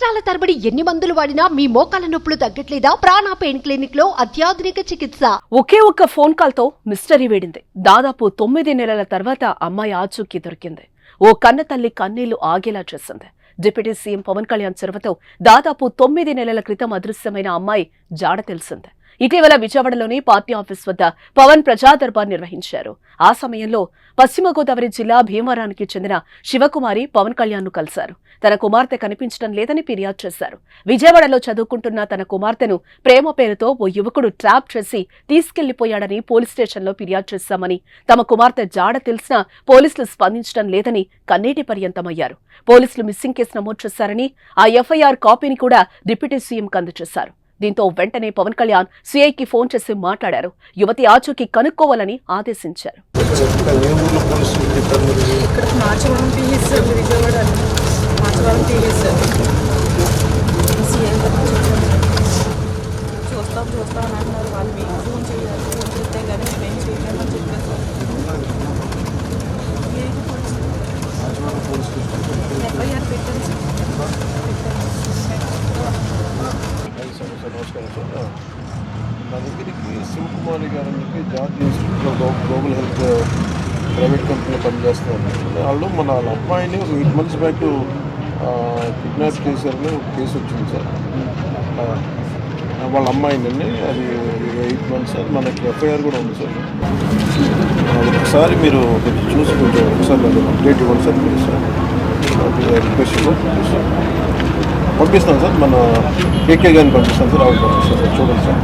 సంవత్సరాల తరబడి ఎన్ని మందులు వాడినా మీ మోకాల నొప్పులు తగ్గట్లేదా? ప్రాణ పెయిన్ క్లినిక్ లో అత్యాధునిక చికిత్స. ఒకే ఒక్క ఫోన్ కాల్ తో మిస్టరీ వేడింది. దాదాపు 9 నెలల తర్వాత అమ్మాయి ఆచూకీ దొరికింది. ఓ కన్న తల్లి కన్నీళ్లు ఆగేలా చేసింది. డిప్యూటీ సీఎం పవన్ కళ్యాణ్ చొరవతో దాదాపు 9 నెలల క్రితం అదృశ్యమైన అమ్మాయి జాడ తెలిసింది. ఇటీవల విజయవాడలోని పార్టీ ఆఫీస్ వద్ద పవన్ ప్రజా దర్బార్ నిర్వహించారు. ఆ సమయంలో పశ్చిమ గోదావరి జిల్లా భీమవరానికి చెందిన శివకుమారి పవన్ కళ్యాణ్ ను కలిశారు. తన కుమార్తె కనిపించడం లేదని ఫిర్యాదు చేశారు. విజయవాడలో చదువుకుంటున్న తన కుమార్తెను ప్రేమ పేరుతో ఓ యువకుడు ట్రాప్ చేసి తీసుకెళ్లిపోయాడని పోలీస్ స్టేషన్లో ఫిర్యాదు చేశామని, తమ కుమార్తె జాడ తెలిసినా పోలీసులు స్పందించడం లేదని కన్నీటి పర్యంతమయ్యారు. పోలీసులు మిస్సింగ్ కేసు నమోదు చేశారని, ఆ ఎఫ్ఐఆర్ కాపీని కూడా డిప్యూటీ సీఎంకు అందజేశారు. దీంతో వెంటనే పవన్ కళ్యాణ్ సీఐకి ఫోన్ చేసి మాట్లాడారు. యువతి ఆచూకీ కనుక్కోవాలని ఆదేశించారు. నా దగ్గరికి శివకుమారి గారు అని చెప్పి జార్జ్ ఇన్స్టిట్యూట్లో గ్లోబల్ హెల్త్ ప్రైవేట్ కంపెనీలో పనిచేస్తున్నారు. వాళ్ళు మన అమ్మాయిని 8 months బ్యాక్ కిడ్నాప్ చేశారని ఒక కేసు వచ్చింది సార్. వాళ్ళ అమ్మాయిని అది 8 months సార్. మనకి ఎఫ్ఐఆర్ కూడా ఉంది సార్. ఒకసారి మీరు చూసి కొంచెం ఒకసారి అప్డేట్ ఇవ్వండి సార్. మీరు సార్ రిక్వెస్ట్ పంపిస్తాను సార్. మన కేకే గారిని పంపిస్తాను సార్. ఆవిడ పంపిస్తాను సార్. చూడండి సార్.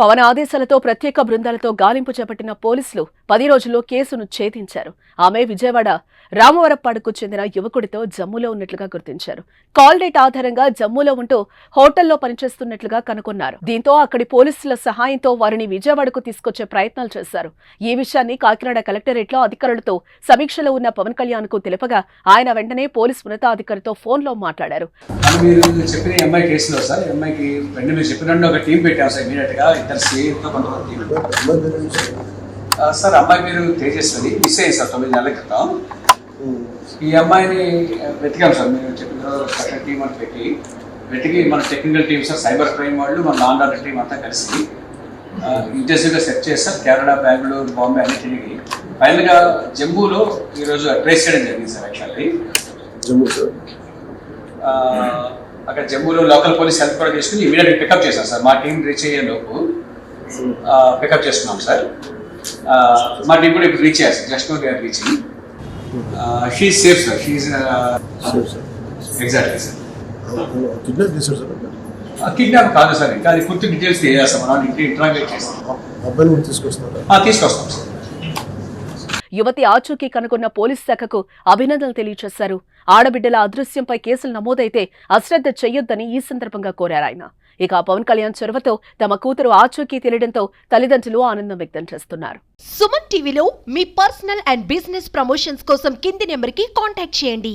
పవన్ ఆదేశాలతో ప్రత్యేక బృందాలతో గాలింపు చేపట్టిన పోలీసులు 10 రోజుల్లో కేసును ఛేదించారు. ఆమె విజయవాడ రామవరప్పాడుకు చెందిన యువకుడితో జమ్మూలో ఉన్నట్లుగా గుర్తించారు. కాల్ డేట్ ఆధారంగా జమ్మూలో ఉంటూ హోటల్లో పనిచేస్తున్నట్లుగా కనుగొన్నారు. దీంతో అక్కడి పోలీసుల సహాయంతో వారిని విజయవాడకు తీసుకొచ్చే ప్రయత్నాలు చేశారు. ఈ విషయాన్ని కాకినాడ కలెక్టరేట్లో అధికారులతో సమీక్షలో ఉన్న పవన్ కళ్యాణ్ కు తెలుపగా ఆయన వెంటనే పోలీసు ఉన్నతాధికారితో ఫోన్లో మాట్లాడారు. సార్ అమ్మాయి మీరు తేజస్వని మిస్ అయ్యింది సార్ 9 నెలల క్రితం. ఈ అమ్మాయిని వెతికాం సార్. మీరు చెప్పిన స్పెషల్ టీం అని వెతికి మన technical team sir, cyber crime వాళ్ళు, మన లా అండ్ ఆర్డర్ టీం అంతా కలిసి ఇంటెన్సివ్గా సెర్చ్ చేస్తాం. కేరళ, బెంగళూరు, బాంబే అన్ని తిరిగి ఫైనల్గా జమ్మూలో ఈరోజు ట్రేస్ చేయడం జరిగింది సార్. యాక్చువల్లీ జమ్మూ సార్ అక్కడ జమ్మూలో లోకల్ పోలీస్ హెల్ప్ కూడా తీసుకుని ఇమీడియట్గా పికప్ చేశాం సార్. మా టీం రీచ్ అయ్యే లోపు పికప్ చేస్తున్నాం సార్. మా టీం కూడా ఇప్పుడు రీచ్ అయ్యారు sir. Just know they are reaching. She is safe sir. She is exactly sir. Kidnap కాదు సార్. ఇంకా అది పూర్తి డీటెయిల్స్ తెలియజేస్తాం. మనం ఇంట్రాగేట్ చేస్తాం. తీసుకొస్తాం సార్. యువతి ఆచూకీ కనుగొన్న పోలీస్ శాఖకు అభినందనలు తెలియజేశారు. ఆడబిడ్డల అదృశ్యంపై కేసులు నమోదైతే అశ్రద్ధ చెయ్యొద్దని ఈ సందర్భంగా కోరారు ఆయన. ఇక పవన్ కళ్యాణ్ చొరవతో తమ కూతురు ఆచూకీ తెలియడంతో తల్లిదండ్రులు ఆనందం వ్యక్తం చేస్తున్నారు. సుమన్ టీవీలో మీ పర్సనల్ అండ్ బిజినెస్ ప్రమోషన్స్ కోసం కింది నెంబర్కి కాంటాక్ట్ చేయండి.